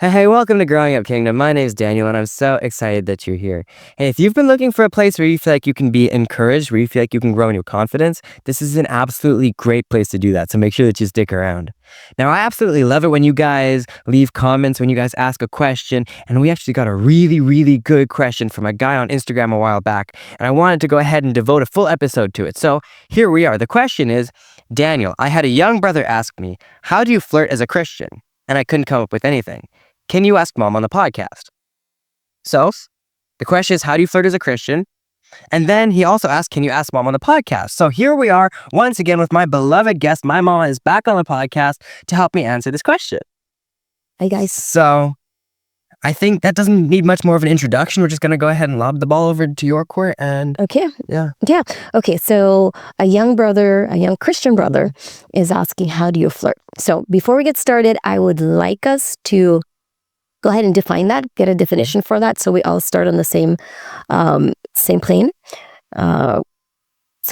Hey, welcome to Growing Up Kingdom. My name is Daniel, and I'm so excited that you're here. Hey, if you've been looking for a place where you feel like you can be encouraged, where you feel like you can grow in your confidence, this is an absolutely great place to do that. So make sure that you stick around. Now, I absolutely love it when you guys leave comments, when you guys ask a question, and we actually got a really good question from a guy on Instagram a while back, and I wanted to go ahead and devote a full episode to it. So here we are. The question is, Daniel, I had a young brother ask me, how do you flirt as a Christian? And I couldn't come up with anything. Can you ask mom on the podcast? So the question is, how do you flirt as a Christian? And then he also asked, can you ask mom on the podcast? So here we are once again with my beloved guest. My mama is back on the podcast to help me answer this question. Hi, guys. So I think that doesn't need much more of an introduction. We're just going to go ahead and lob the ball over to your court. And Okay. yeah. Okay. So a young Christian brother is asking, how do you flirt? So before we get started, I would like us to go ahead and define that, get a definition for that, so we all start on the same plane, so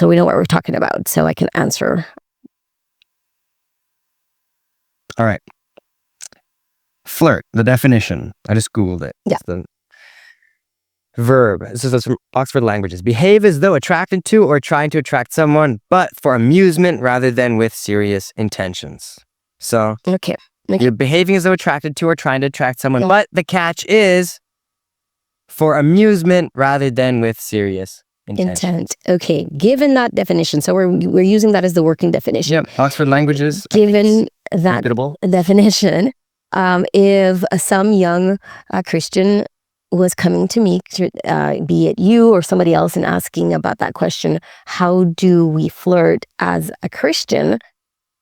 we know what we're talking about, so I can answer. All right. Flirt, the definition. I just Googled it. Yeah. It's the verb. This is from Oxford Languages. Behave as though attracted to or trying to attract someone, but for amusement rather than with serious intentions. So Okay. you're behaving as though attracted to or trying to attract someone, but the catch is for amusement rather than with serious intentions. Okay. Given that definition, so we're using that as the working definition. Yep. Oxford Languages. Given that Reputable. definition, if some young Christian was coming to me, be it you or somebody else, and asking about that question, how do we flirt as a Christian?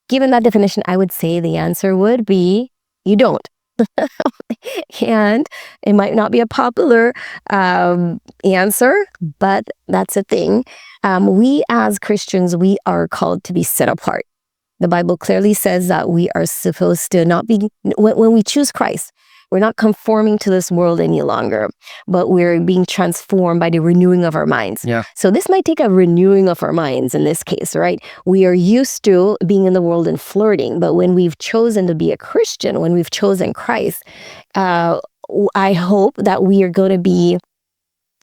Given that definition, I would say the answer would be, you don't. And it might not be a popular answer, but that's a thing. We as Christians, we are called to be set apart. The Bible clearly says that we are supposed to not be, when we choose Christ, we're not conforming to this world any longer, but we're being transformed by the renewing of our minds. Yeah. So this might take a renewing of our minds in this case, right? We are used to being in the world and flirting, but when we've chosen to be a Christian, when we've chosen Christ, I hope that we are going to be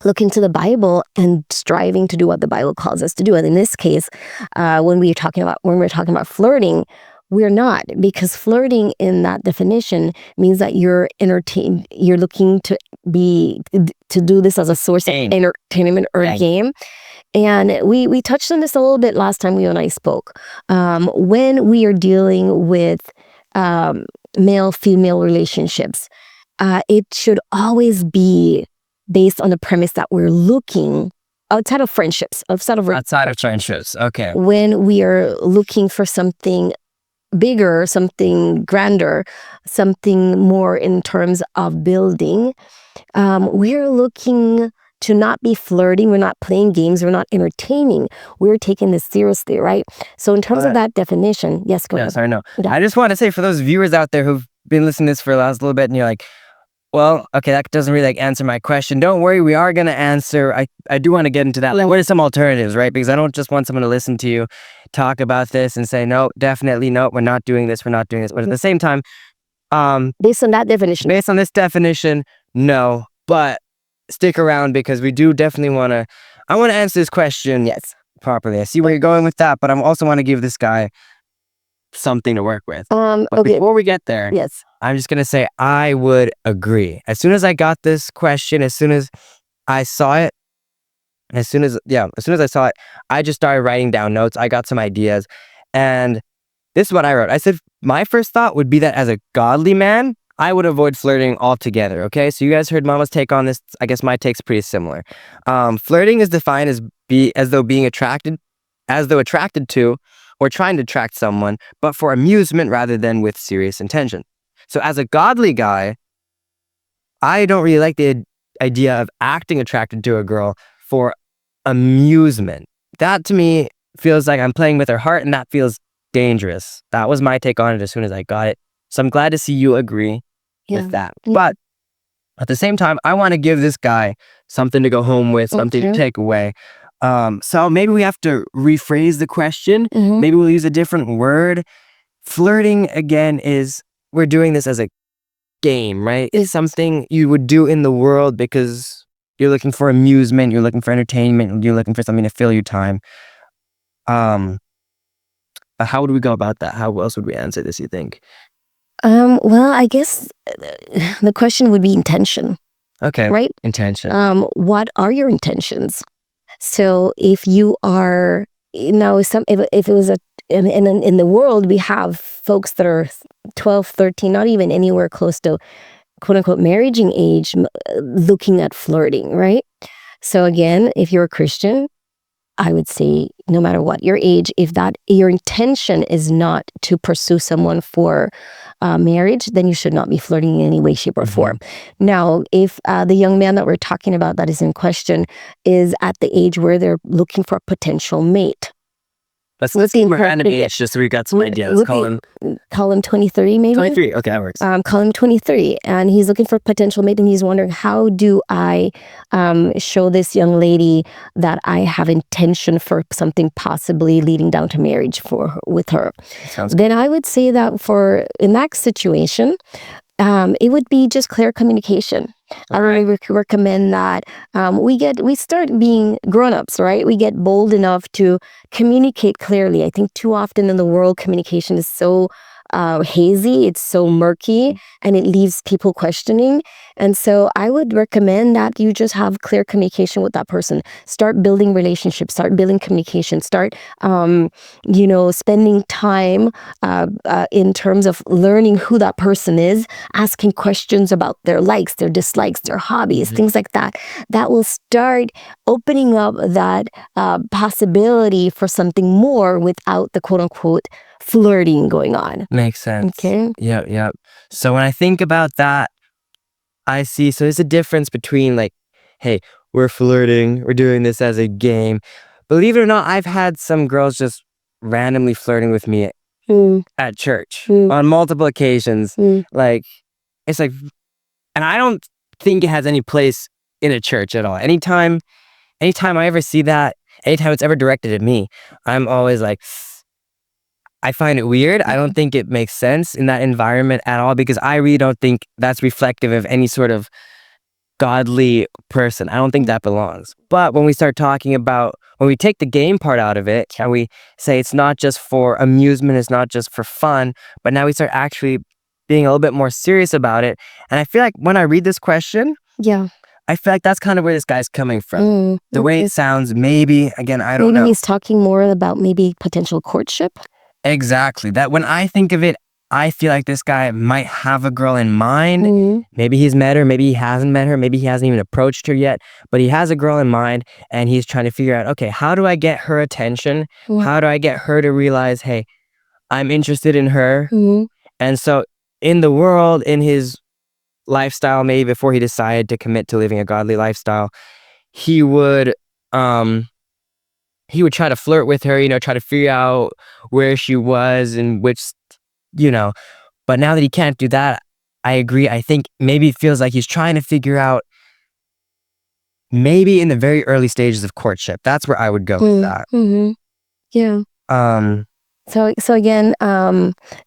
looking to the Bible and striving to do what the Bible calls us to do. And in this case, when we're talking about flirting, we're not, because flirting in that definition means that you're looking to do this as a source of entertainment or game. And we touched on this a little bit last time you and I spoke. When we are dealing with male-female relationships, it should always be based on the premise that we're looking outside of friendships. Okay. When we are looking for something bigger, something grander, something more in terms of building, we're looking to not be flirting. We're not playing games. We're not entertaining. We're taking this seriously, right? So in terms of that definition, yes, go ahead. Sorry, no. Yeah. I just want to say, for those viewers out there who've been listening to this for the last little bit, and you're like, well, okay, that doesn't really answer my question. Don't worry, we are going to answer. I do want to get into that. What are some alternatives, right? Because I don't just want someone to listen to you talk about this and say, no, definitely, no, we're not doing this. But at the same time, based on that definition, based on this definition, no. But stick around, because we do definitely I want to answer this question properly. I see where you're going with that, but I also want to give this guy something to work with. But before we get there, yes, I'm just going to say I would agree. As soon as I got this question, as soon as I saw it, I saw it, I just started writing down notes. I got some ideas, and this is what I wrote. I said, my first thought would be that as a godly man, I would avoid flirting altogether. Okay, so you guys heard Mama's take on this. I guess my take's pretty similar. Flirting is defined as though attracted to or trying to attract someone, but for amusement rather than with serious intention. So as a godly guy, I don't really like the idea of acting attracted to a girl for amusement. That to me feels like I'm playing with her heart, and that feels dangerous. That was my take on it as soon as I got it. So I'm glad to see you agree with that. Yeah. But at the same time, I want to give this guy something to go home with, something to take away. So maybe we have to rephrase the question. Maybe we'll use a different word. Flirting, again, is we're doing this as a game, right? It's something you would do in the world because you're looking for amusement, you're looking for entertainment, you're looking for something to fill your time. How would we go about that? How else would we answer this, you think? Well, I guess the question would be intention, Okay. right? Intention. What are your intentions? So if you are, if it was in the world, we have folks that are 12, 13, not even anywhere close to quote unquote marriaging age, looking at flirting, right? So again, if you're a Christian, I would say no matter what your age, if that your intention is not to pursue someone for marriage, then you should not be flirting in any way, shape, or form. Now, if the young man that we're talking about that is in question is at the age where they're looking for a potential mate. Let's keep random age just so we got some ideas. Call him 23 maybe? 23, okay, that works. Call him 23 and he's looking for a potential mate and he's wondering, how do I show this young lady that I have intention for something possibly leading down to marriage with her? Sounds then I would say that in that situation, it would be just clear communication. Okay. I really recommend that we start being grown-ups, right? We get bold enough to communicate clearly. I think too often in the world, communication is so hazy, it's so murky, and it leaves people questioning. And so I would recommend that you just have clear communication with that person. Start building relationships, start building communication, start, spending time in terms of learning who that person is, asking questions about their likes, their dislikes, their hobbies, things like that. That will start opening up that possibility for something more without the quote unquote flirting going on. Makes sense. Okay. Yep. So when I think about that, I see, so there's a difference between like, hey, we're flirting, we're doing this as a game. Believe it or not, I've had some girls just randomly flirting with me at church on multiple occasions. Like, it's like, and I don't think it has any place in a church at all. Anytime I ever see that, anytime it's ever directed at me, I'm always like, I find it weird. I don't think it makes sense in that environment at all because I really don't think that's reflective of any sort of godly person. I don't think that belongs. But when we start talking about, when we take the game part out of it, and we say it's not just for amusement, it's not just for fun, but now we start actually being a little bit more serious about it. And I feel like when I read this question, I feel like that's kind of where this guy's coming from. The way it sounds, maybe, again, I don't know. Maybe he's talking more about maybe potential courtship. Exactly. That when I think of it, I feel like this guy might have a girl in mind. Maybe he's met her, maybe he hasn't met her, maybe he hasn't even approached her yet, but he has a girl in mind and he's trying to figure out, okay, how do I get her attention? How do I get her to realize, hey, I'm interested in her? And so in the world, in his lifestyle, maybe before he decided to commit to living a godly lifestyle, he would try to flirt with her, try to figure out where she was and which, but now that he can't do that, I agree. I think maybe it feels like he's trying to figure out maybe in the very early stages of courtship. That's where I would go with that. Yeah. So again,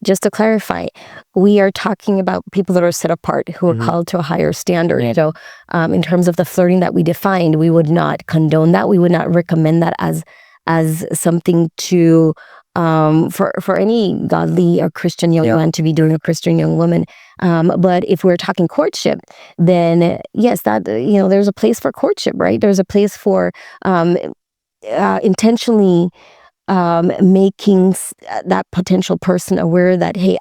just to clarify, we are talking about people that are set apart, who are called to a higher standard. So in terms of the flirting that we defined, we would not condone that. We would not recommend that as something to for any godly or Christian young man to be doing, a Christian young woman. But if we're talking courtship, then yes, that there's a place for courtship, right? There's a place for intentionally making that potential person aware that, hey,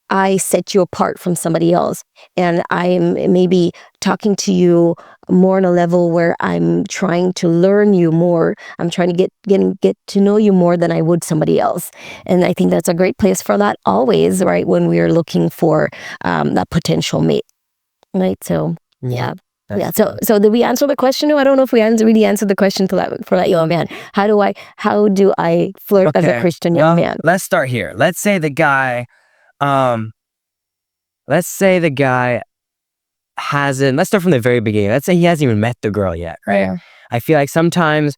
I set you apart from somebody else, and I'm maybe talking to you more on a level where I'm trying to learn you more. I'm trying to get to know you more than I would somebody else. And I think that's a great place for that always, right? When we are looking for that potential mate, right? So yeah. So did we answer the question? No, I don't know if we really answered the question for that young man. How do I flirt as a Christian young man? Let's start here. Let's say the guy hasn't, let's start from the very beginning. Let's say he hasn't even met the girl yet, right? Yeah. I feel like sometimes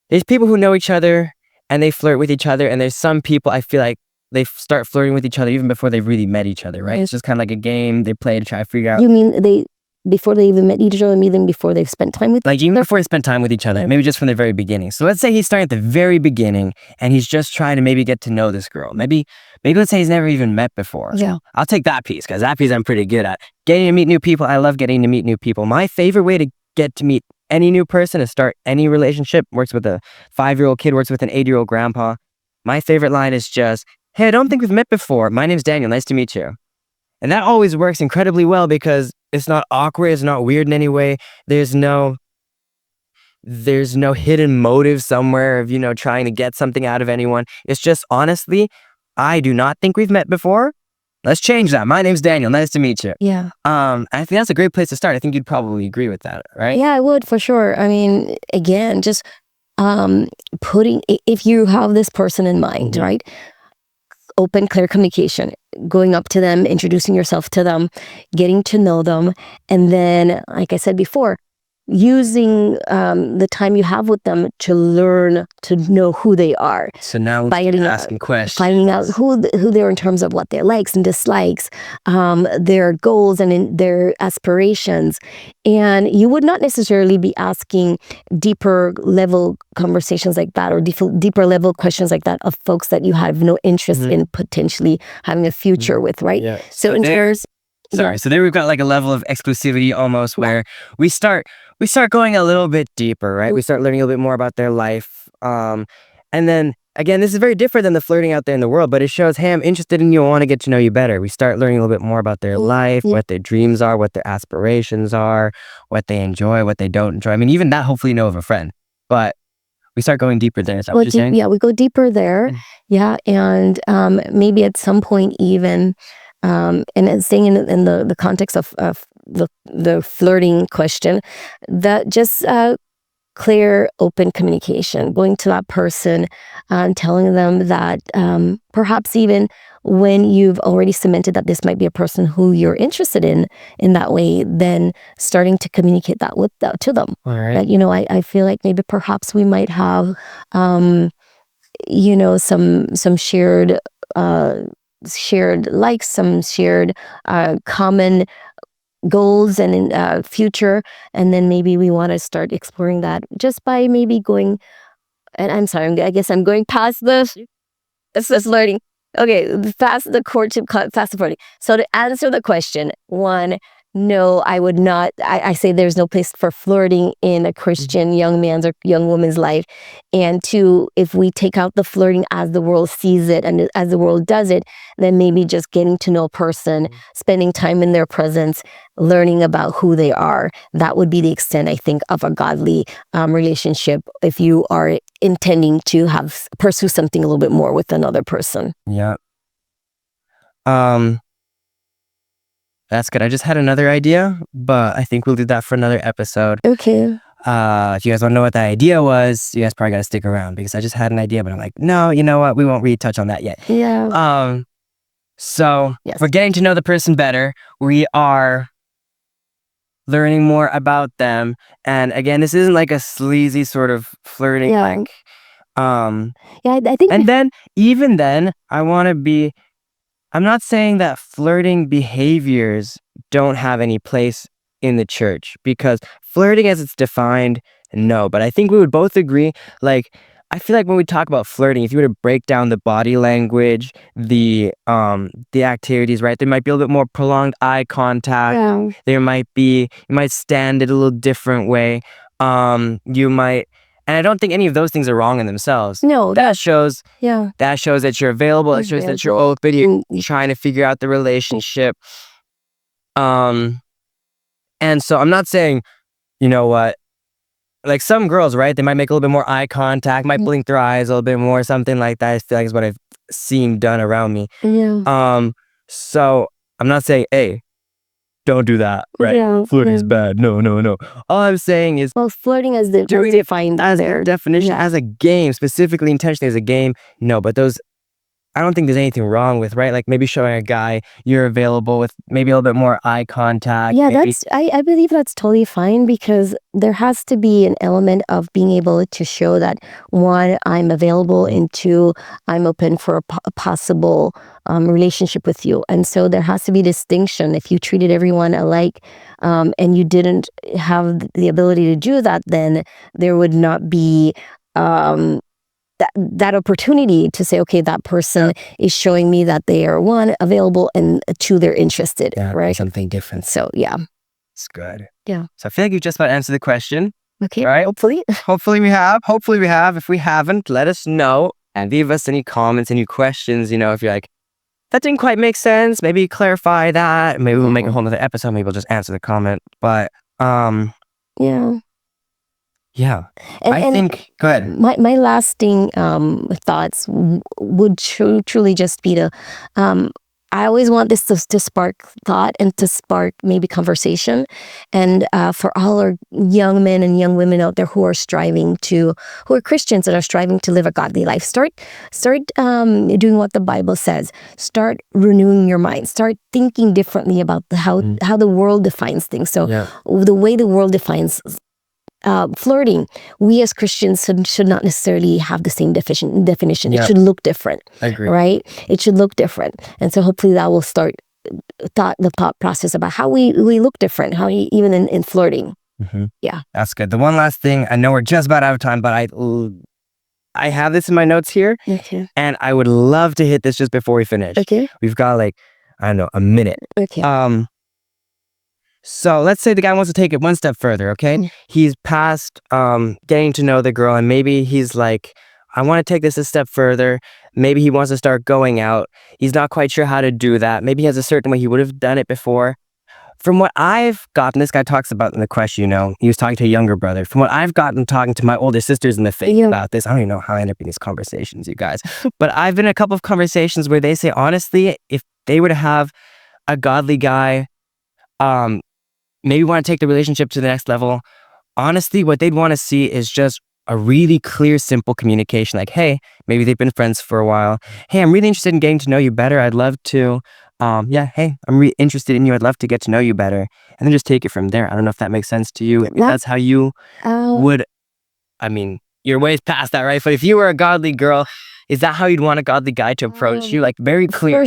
there's people who know each other and they flirt with each other, and there's some people I feel like they start flirting with each other even before they've really met each other, right? It's just kind of like a game they play to try to figure out. You mean before they even met each other, even before they've spent time with? Like even before they spend time with each other, maybe just from the very beginning. So let's say he's starting at the very beginning and he's just trying to maybe get to know this girl. Maybe let's say he's never even met before. Yeah. I'll take that piece because that piece I'm pretty good at. Getting to meet new people. I love getting to meet new people. My favorite way to get to meet any new person, to start any relationship, works with a 5-year-old kid, works with an 8-year-old grandpa. My favorite line is just, hey, I don't think we've met before. My name's Daniel. Nice to meet you. And that always works incredibly well because it's not awkward. It's not weird in any way. There's no hidden motive somewhere of, trying to get something out of anyone. It's just, honestly, I do not think we've met before. Let's change that. My name's Daniel. Nice to meet you. Yeah. I think that's a great place to start. I think you'd probably agree with that, right? Yeah, I would, for sure. I mean, again, just if you have this person in mind, right? Open, clear communication, going up to them, introducing yourself to them, getting to know them, and then, like I said before, using the time you have with them to learn to know who they are. So now asking questions, finding out who they are in terms of what their likes and dislikes, their goals and their aspirations. And you would not necessarily be asking deeper level conversations like that, or deeper level questions like that of folks that you have no interest in potentially having a future with, right? Yeah. So so there we've got like a level of exclusivity almost, where we start going a little bit deeper, right? We start learning a little bit more about their life. And then again, this is very different than the flirting out there in the world, but it shows, hey, I'm interested in you. I want to get to know you better. We start learning a little bit more about their life, what their dreams are, what their aspirations are, what they enjoy, what they don't enjoy. I mean, even that, hopefully you know of a friend, but we start going deeper there. Is that what you're saying? Yeah, we go deeper there. Yeah. And maybe at some point even, and staying in the context of the flirting question, that just clear, open communication, going to that person, telling them that perhaps even when you've already cemented that this might be a person who you're interested in that way, then starting to communicate that to them. All right. That, I feel like maybe perhaps we might have some shared likes, some shared common goals and future, and then maybe we want to start exploring that just by maybe going. And I'm sorry, I guess I'm going past this flirting. Okay, past the courtship, past the flirting. So to answer the question, one, no, I would not. I say there's no place for flirting in a Christian young man's or young woman's life. And two, if we take out the flirting as the world sees it and as the world does it, then maybe just getting to know a person, spending time in their presence, learning about who they are. That would be the extent, I think, of a godly relationship if you are intending to pursue something a little bit more with another person. Yeah. That's good. I just had another idea, but I think we'll do that for another episode. Okay. If you guys want to know what that idea was, you guys probably got to stick around because I just had an idea, but I'm like, no, you know what? We won't really touch on that yet. Yeah. So we're getting to know the person better. We are learning more about them. And again, this isn't like a sleazy sort of flirting. Yeah. I think. And then, even then, I'm not saying that flirting behaviors don't have any place in the church, because flirting as it's defined, no. But I think we would both agree, like, I feel like when we talk about flirting, if you were to break down the body language, the activities, right? There might be a little bit more prolonged eye contact. Yeah. You might stand it a little different way. And I don't think any of those things are wrong in themselves. No. That shows that you're available. It shows that you're open. You're trying to figure out the relationship. And so I'm not saying, you know what, like some girls, right? They might make a little bit more eye contact, might blink their eyes a little bit more, something like that. I feel like is what I've seen done around me. Yeah. So I'm not saying, hey, don't do that, right? Yeah. Flirting is bad. No. All I'm saying is, Well, flirting as defined as there. their definition, as a game, specifically intentionally as a game, no. But those I don't think there's anything wrong with, right? Like maybe showing a guy you're available with maybe a little bit more eye contact. Yeah, maybe, I believe that's totally fine because there has to be an element of being able to show that one, I'm available, and two, I'm open for a possible relationship with you. And so there has to be distinction. If you treated everyone alike, and you didn't have the ability to do that, then there would not be that opportunity to say, okay, that person is showing me that they are one, available, and two, they're interested, right? something different. So yeah. It's good. Yeah. So I feel like you've just about answered the question. Okay. Right? Hopefully. Hopefully we have. Hopefully we have. If we haven't, let us know and leave us any comments, any questions. You know, if you're like, that didn't quite make sense, maybe clarify that. Maybe we'll make a whole nother episode. Maybe we'll just answer the comment. But Yeah. yeah. And, I think go ahead. My lasting thoughts would truly just be to I always want this to spark thought and to spark maybe conversation. And for all our young men and young women out there who are who are Christians and are striving to live a godly life, start doing what the Bible says. Start renewing your mind. Start thinking differently about how the world defines things. So the way the world defines flirting, we as Christians should not necessarily have the same definition. It should look different. I agree. Right? It should look different. And so hopefully that will start the thought process about how we look different, even in flirting. Yeah. That's good. The one last thing, I know we're just about out of time, but I have this in my notes here. Okay. And I would love to hit this just before we finish. Okay. We've got like, I don't know, a minute. Okay. So let's say the guy wants to take it one step further, okay? He's past getting to know the girl, and maybe he's like, I want to take this a step further. Maybe he wants to start going out. He's not quite sure how to do that. Maybe he has a certain way he would have done it before. From what I've gotten, this guy talks about in the question, you know, he was talking to a younger brother. From what I've gotten talking to my older sisters in the faith about this, I don't even know how I end up in these conversations, you guys. But I've been in a couple of conversations where they say, honestly, if they were to have a godly guy, maybe want to take the relationship to the next level, honestly, what they'd want to see is just a really clear, simple communication. Like, hey, maybe they've been friends for a while. Hey, I'm really interested in getting to know you better. I'd love to, hey, I'm really interested in you. I'd love to get to know you better. And then just take it from there. I don't know if that makes sense to you. If that's how you would, I mean, you're ways past that, right? But if you were a godly girl, is that how you'd want a godly guy to approach you? Like very clear.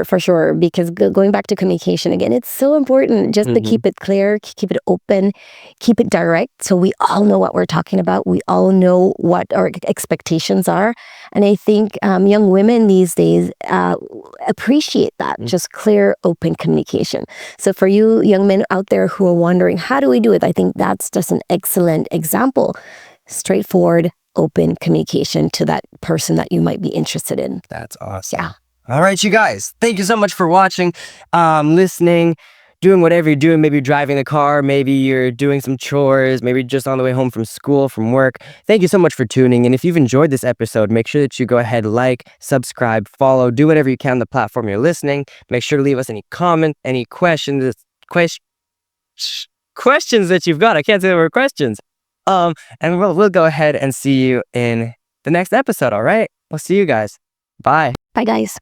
For sure. Because going back to communication again, it's so important just to keep it clear, keep it open, keep it direct. So we all know what we're talking about. We all know what our expectations are. And I think young women these days appreciate that, just clear, open communication. So for you young men out there who are wondering, how do we do it? I think that's just an excellent example. Straightforward, open communication to that person that you might be interested in. That's awesome. Yeah. All right, you guys. Thank you so much for watching, listening, doing whatever you're doing. Maybe you're driving the car. Maybe you're doing some chores. Maybe just on the way home from school, from work. Thank you so much for tuning in. If you've enjoyed this episode, make sure that you go ahead, like, subscribe, follow, do whatever you can on the platform you're listening. Make sure to leave us any comment, any questions that you've got. I can't say the word questions. And we'll go ahead and see you in the next episode, all right? We'll see you guys. Bye. Bye, guys.